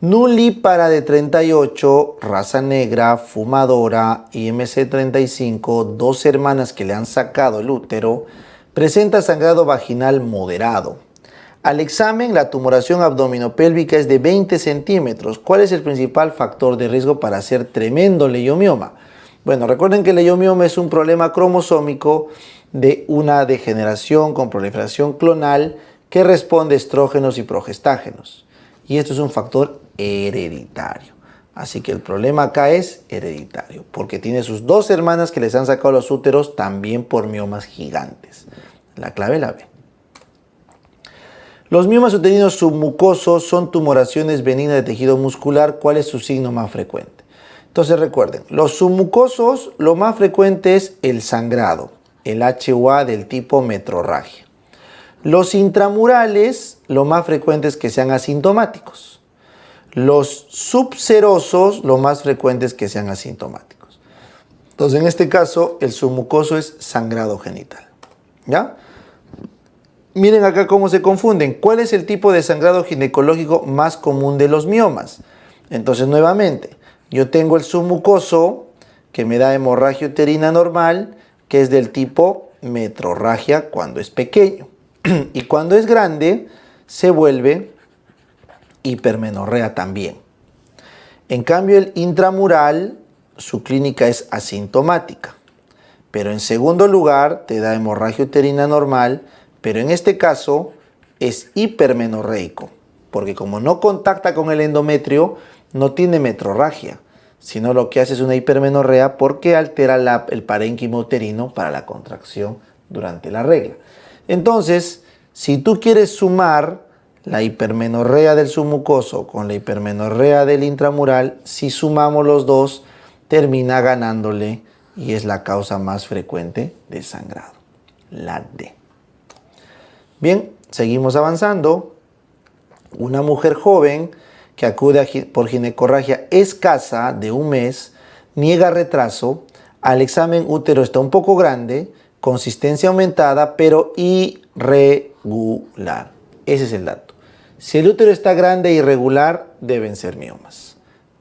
Nulípara de 38, raza negra, fumadora, IMC 35, dos hermanas que le han sacado el útero, presenta sangrado vaginal moderado. Al examen, la tumoración abdominopélvica es de 20 centímetros. ¿Cuál es el principal factor de riesgo para hacer tremendo leiomioma? Bueno, recuerden que el leiomioma es un problema cromosómico de una degeneración con proliferación clonal que responde a estrógenos y progestágenos. Y esto es un factor hereditario. Así que el problema acá es hereditario, porque tiene sus dos hermanas que les han sacado los úteros también por miomas gigantes. La clave la B. Los miomas uterinos submucosos son tumoraciones benignas de tejido muscular. ¿Cuál es su signo más frecuente? Entonces recuerden, los submucosos, lo más frecuente es el sangrado, el HUA del tipo metrorragia. Los intramurales, lo más frecuente es que sean asintomáticos. Los subserosos, lo más frecuente es que sean asintomáticos. Entonces, en este caso, el submucoso es sangrado genital. ¿Ya? Miren acá cómo se confunden. ¿Cuál es el tipo de sangrado ginecológico más común de los miomas? Entonces, nuevamente, yo tengo el submucoso que me da hemorragia uterina normal, que es del tipo metrorragia cuando es pequeño. Y cuando es grande, se vuelve hipermenorrea también. En cambio, el intramural, su clínica es asintomática. Pero en segundo lugar, te da hemorragia uterina normal, pero en este caso es hipermenorreico, porque como no contacta con el endometrio, no tiene metrorragia, sino lo que hace es una hipermenorrea porque altera el parénquima uterino para la contracción durante la regla. Entonces, si tú quieres sumar la hipermenorrea del submucoso con la hipermenorrea del intramural, si sumamos los dos, termina ganándole y es la causa más frecuente de sangrado, la D. Bien, seguimos avanzando. Una mujer joven que acude por ginecorragia escasa de un mes, niega retraso, al examen útero está un poco grande, consistencia aumentada, pero irregular. Ese es el dato. Si el útero está grande e irregular, deben ser miomas.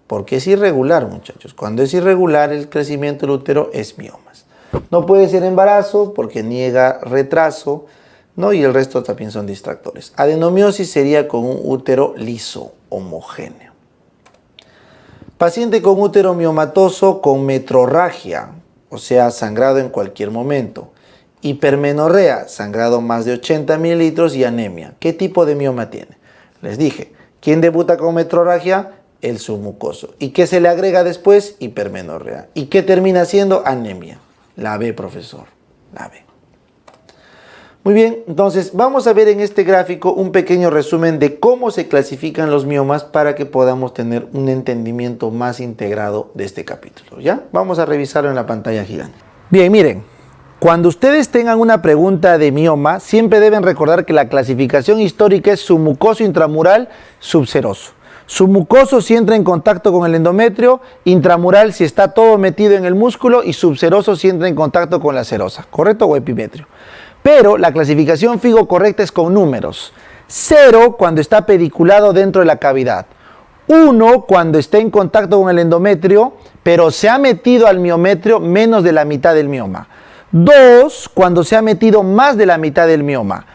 Porque es irregular, muchachos. Cuando es irregular el crecimiento del útero es miomas. No puede ser embarazo porque niega retraso, ¿no? Y el resto también son distractores. Adenomiosis sería con un útero liso, homogéneo. Paciente con útero miomatoso con metrorragia, o sea, sangrado en cualquier momento. Hipermenorrea, sangrado más de 80 mililitros y anemia. ¿Qué tipo de mioma tiene? Les dije, ¿quién debuta con metrorragia? El submucoso. ¿Y qué se le agrega después? Hipermenorrea. ¿Y qué termina siendo? Anemia. La B, profesor. La B. Muy bien, entonces vamos a ver en este gráfico un pequeño resumen de cómo se clasifican los miomas para que podamos tener un entendimiento más integrado de este capítulo. ¿Ya? Vamos a revisarlo en la pantalla gigante. Bien, miren, cuando ustedes tengan una pregunta de mioma, siempre deben recordar que la clasificación histórica es submucoso intramural subseroso. Submucoso si entra en contacto con el endometrio, intramural si está todo metido en el músculo y subseroso si entra en contacto con la serosa, ¿correcto? O epimetrio. Pero la clasificación FIGO correcta es con números. 0 cuando está pediculado dentro de la cavidad. 1 cuando está en contacto con el endometrio, pero se ha metido al miometrio menos de la mitad del mioma. 2 cuando se ha metido más de la mitad del mioma.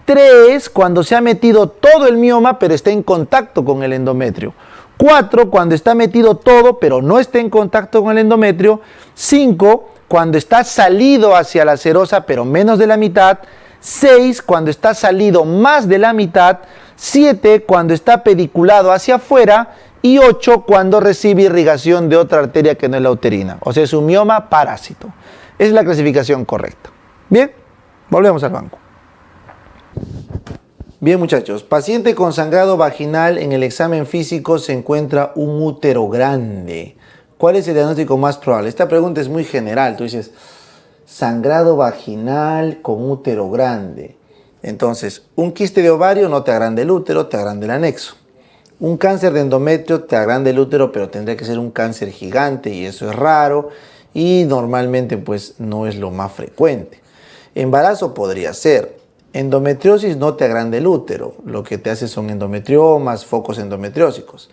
3 cuando se ha metido todo el mioma, pero está en contacto con el endometrio. 4 cuando está metido todo, pero no está en contacto con el endometrio. 5 cuando está salido hacia la serosa, pero menos de la mitad. 6, cuando está salido más de la mitad. 7, cuando está pediculado hacia afuera. Y 8, cuando recibe irrigación de otra arteria que no es la uterina. O sea, es un mioma parásito. Esa es la clasificación correcta. Bien, volvemos al banco. Bien, muchachos, paciente con sangrado vaginal, en el examen físico se encuentra un útero grande. ¿Cuál es el diagnóstico más probable? Esta pregunta es muy general. Tú dices, sangrado vaginal con útero grande. Entonces, un quiste de ovario no te agranda el útero, te agranda el anexo. Un cáncer de endometrio te agranda el útero, pero tendría que ser un cáncer gigante y eso es raro y normalmente pues no es lo más frecuente. Embarazo podría ser. Endometriosis no te agranda el útero, lo que te hace son endometriomas, focos endometriósicos.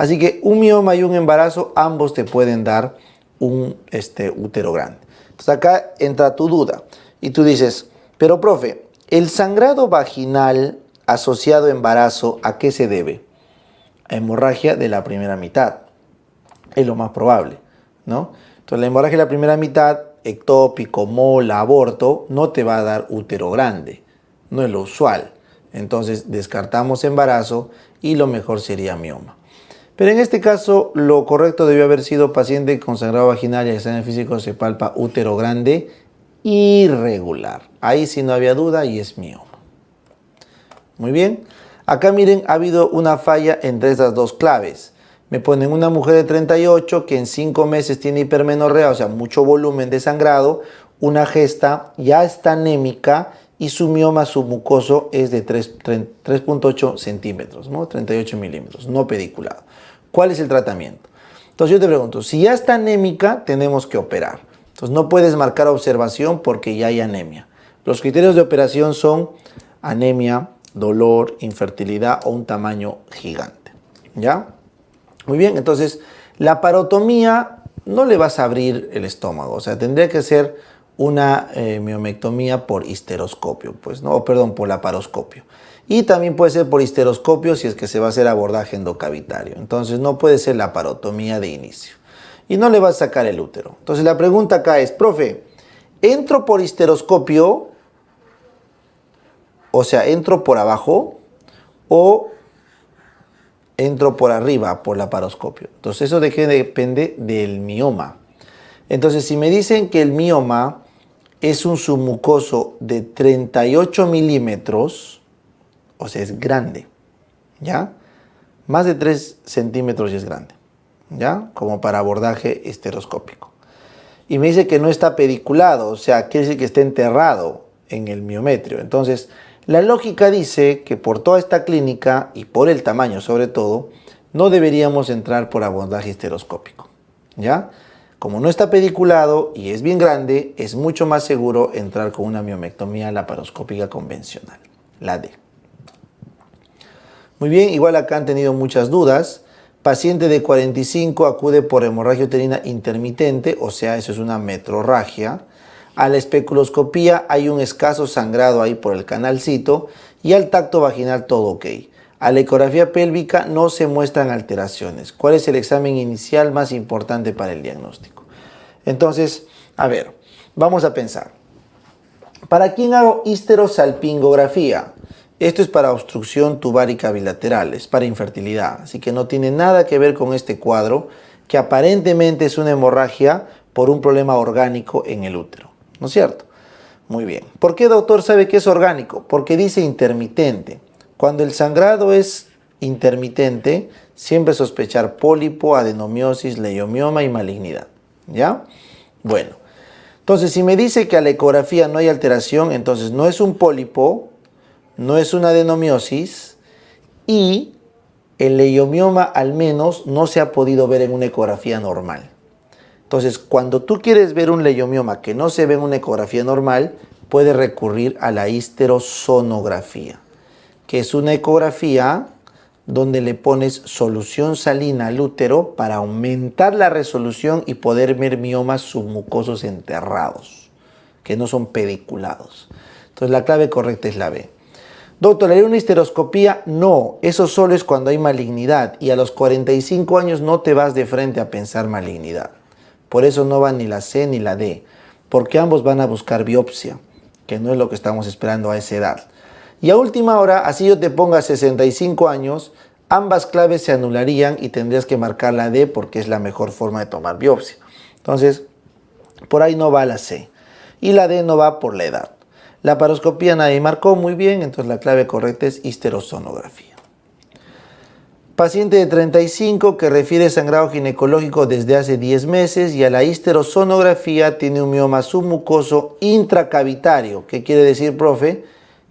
Así que un mioma y un embarazo, ambos te pueden dar un útero grande. Entonces acá entra tu duda y tú dices, pero profe, ¿el sangrado vaginal asociado a embarazo a qué se debe? A hemorragia de la primera mitad. Es lo más probable, ¿no? Entonces la hemorragia de la primera mitad, ectópico, mola, aborto, no te va a dar útero grande. No es lo usual. Entonces descartamos embarazo y lo mejor sería mioma. Pero en este caso lo correcto debió haber sido paciente con sangrado vaginal y examen físico se palpa útero grande irregular. Ahí sí no había duda y es mioma. Muy bien. Acá miren, ha habido una falla entre estas dos claves. Me ponen una mujer de 38 que en 5 meses tiene hipermenorrea, o sea, mucho volumen de sangrado, una gesta, ya está anémica y su mioma submucoso es de 3.8 centímetros, ¿no? 38 milímetros, no pediculado. ¿Cuál es el tratamiento? Entonces yo te pregunto, si ya está anémica, tenemos que operar. Entonces no puedes marcar observación porque ya hay anemia. Los criterios de operación son anemia, dolor, infertilidad o un tamaño gigante. ¿Ya? Muy bien, entonces la parotomía no le vas a abrir el estómago, o sea, tendría que ser una miomectomía por histeroscopio, pues, ¿no? O perdón, por laparoscopio. Y también puede ser por histeroscopio si es que se va a hacer abordaje endocavitario. Entonces no puede ser la parotomía de inicio. Y no le vas a sacar el útero. Entonces la pregunta acá es, profe, ¿entro por histeroscopio? O sea, ¿entro por abajo o entro por arriba por laparoscopio? Entonces eso de qué depende del mioma. Entonces si me dicen que el mioma es un submucoso de 38 milímetros, o sea, es grande, ¿ya? Más de 3 centímetros y es grande, ¿ya? Como para abordaje histeroscópico. Y me dice que no está pediculado, o sea, quiere decir que está enterrado en el miometrio. Entonces, la lógica dice que por toda esta clínica y por el tamaño sobre todo, no deberíamos entrar por abordaje histeroscópico, ¿ya? Como no está pediculado y es bien grande, es mucho más seguro entrar con una miomectomía laparoscópica convencional, la D. Muy bien, igual acá han tenido muchas dudas. Paciente de 45 acude por hemorragia uterina intermitente, o sea, eso es una metrorragia. A la especuloscopía hay un escaso sangrado ahí por el canalcito y al tacto vaginal todo ok. A la ecografía pélvica no se muestran alteraciones. ¿Cuál es el examen inicial más importante para el diagnóstico? Entonces, a ver, vamos a pensar. ¿Para quién hago histerosalpingografía? Esto es para obstrucción tubárica bilateral, es para infertilidad, así que no tiene nada que ver con este cuadro, que aparentemente es una hemorragia por un problema orgánico en el útero, ¿no es cierto? Muy bien. ¿Por qué, doctor, sabe que es orgánico? Porque dice intermitente. Cuando el sangrado es intermitente, siempre sospechar pólipo, adenomiosis, leiomioma y malignidad, ¿ya? Bueno, entonces si me dice que a la ecografía no hay alteración, entonces no es un pólipo, no es una adenomiosis y el leiomioma al menos no se ha podido ver en una ecografía normal. Entonces, cuando tú quieres ver un leiomioma que no se ve en una ecografía normal, puedes recurrir a la histerosonografía, que es una ecografía donde le pones solución salina al útero para aumentar la resolución y poder ver miomas submucosos enterrados, que no son pediculados. Entonces, la clave correcta es la B. Doctor, ¿haré una histeroscopía? No, eso solo es cuando hay malignidad y a los 45 años no te vas de frente a pensar malignidad. Por eso no van ni la C ni la D, porque ambos van a buscar biopsia, que no es lo que estamos esperando a esa edad. Y a última hora, así yo te ponga 65 años, ambas claves se anularían y tendrías que marcar la D porque es la mejor forma de tomar biopsia. Entonces, por ahí no va la C y la D no va por la edad. La laparoscopía nadie marcó, muy bien, entonces la clave correcta es histerosonografía. Paciente de 35 que refiere sangrado ginecológico desde hace 10 meses y a la histerosonografía tiene un mioma submucoso intracavitario. ¿Qué quiere decir, profe?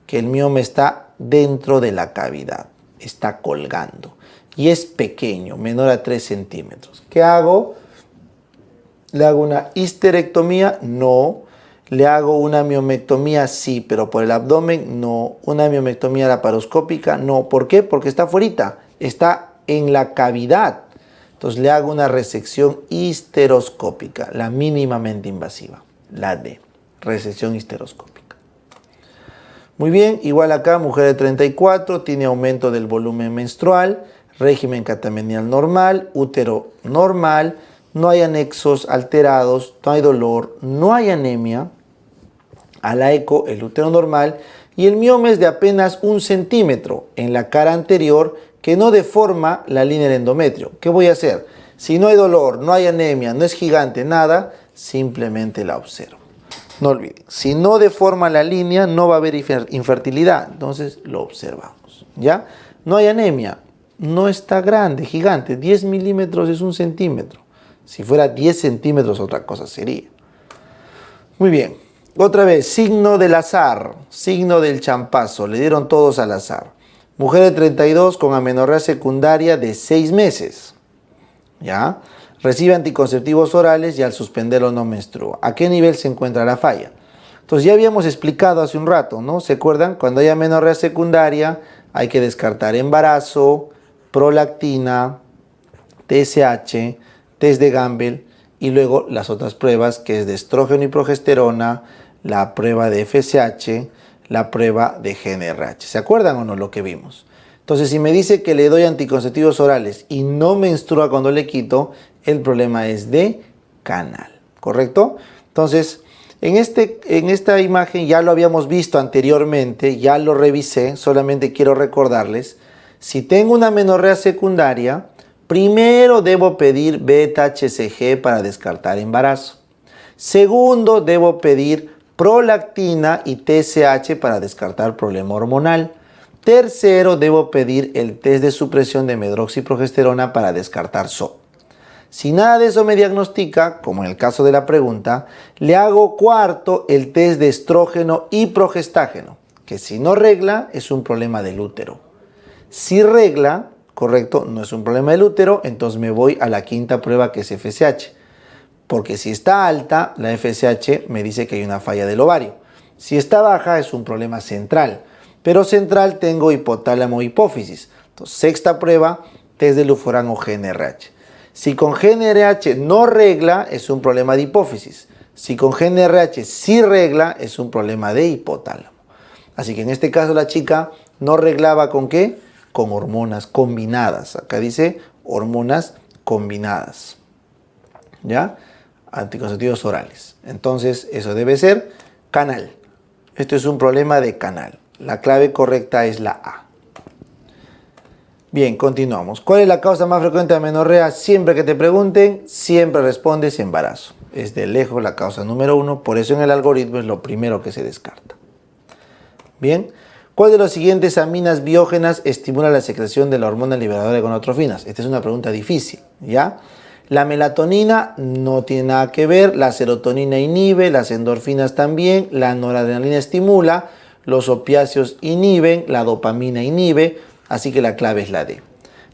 Que el mioma está dentro de la cavidad, está colgando y es pequeño, menor a 3 centímetros. ¿Qué hago? ¿Le hago una histerectomía? No. ¿Le hago una miomectomía? Sí, pero por el abdomen no. ¿Una miomectomía laparoscópica? No. ¿Por qué? Porque está afuera, está en la cavidad. Entonces le hago una resección histeroscópica, la mínimamente invasiva, la D, resección histeroscópica. Muy bien, igual acá, mujer de 34, tiene aumento del volumen menstrual, régimen catamenial normal, útero normal, no hay anexos alterados, no hay dolor, no hay anemia. A la eco, el útero normal y el mioma es de apenas 1 centímetro en la cara anterior que no deforma la línea del endometrio. ¿Qué voy a hacer? Si no hay dolor, no hay anemia, no es gigante, nada, simplemente la observo. No olviden, si no deforma la línea, no va a haber infertilidad. Entonces lo observamos. ¿Ya? No hay anemia, no está grande, gigante. 10 milímetros es 1 centímetro. Si fuera 10 centímetros, otra cosa sería. Muy bien. Otra vez, signo del azar, signo del champazo. Le dieron todos al azar. Mujer de 32 con amenorrea secundaria de 6 meses. ¿Ya? Recibe anticonceptivos orales y al suspenderlo no menstrua. ¿A qué nivel se encuentra la falla? Entonces ya habíamos explicado hace un rato, ¿no? ¿Se acuerdan? Cuando hay amenorrea secundaria hay que descartar embarazo, prolactina, TSH, test de Gamble y luego las otras pruebas que es de estrógeno y progesterona, la prueba de FSH, la prueba de GnRH. ¿Se acuerdan o no lo que vimos? Entonces, si me dice que le doy anticonceptivos orales y no menstrua cuando le quito, el problema es de canal, ¿correcto? Entonces, en esta imagen ya lo habíamos visto anteriormente, ya lo revisé, solamente quiero recordarles, si tengo una amenorrea secundaria, primero debo pedir beta-HCG para descartar embarazo. Segundo, debo pedir prolactina y TSH para descartar problema hormonal. Tercero, debo pedir el test de supresión de medroxiprogesterona para descartar SO. Si nada de eso me diagnostica, como en el caso de la pregunta, le hago cuarto el test de estrógeno y progestágeno, que si no regla es un problema del útero. Si regla, correcto, no es un problema del útero, entonces me voy a la quinta prueba que es FSH. Porque si está alta, la FSH me dice que hay una falla del ovario. Si está baja, es un problema central. Pero central tengo hipotálamo hipófisis. Entonces, sexta prueba, test de Luforán o GnRH. Si con GnRH no regla, es un problema de hipófisis. Si con GnRH sí regla, es un problema de hipotálamo. Así que en este caso la chica no reglaba ¿con qué? Con hormonas combinadas. Acá dice hormonas combinadas. ¿Ya? Anticonceptivos orales. Entonces, eso debe ser canal. Esto es un problema de canal. La clave correcta es la A. Bien, continuamos. ¿Cuál es la causa más frecuente de amenorrea? Siempre que te pregunten, siempre respondes embarazo. Es de lejos la causa número 1, por eso en el algoritmo es lo primero que se descarta. Bien, ¿cuál de los siguientes aminas biógenas estimula la secreción de la hormona liberadora de gonadotrofinas? Esta es una pregunta difícil, ¿ya? La melatonina no tiene nada que ver, la serotonina inhibe, las endorfinas también, la noradrenalina estimula, los opiáceos inhiben, la dopamina inhibe, así que la clave es la D.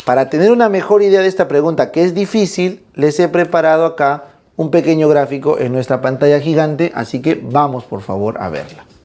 Para tener una mejor idea de esta pregunta, que es difícil, les he preparado acá un pequeño gráfico en nuestra pantalla gigante, así que vamos por favor a verla.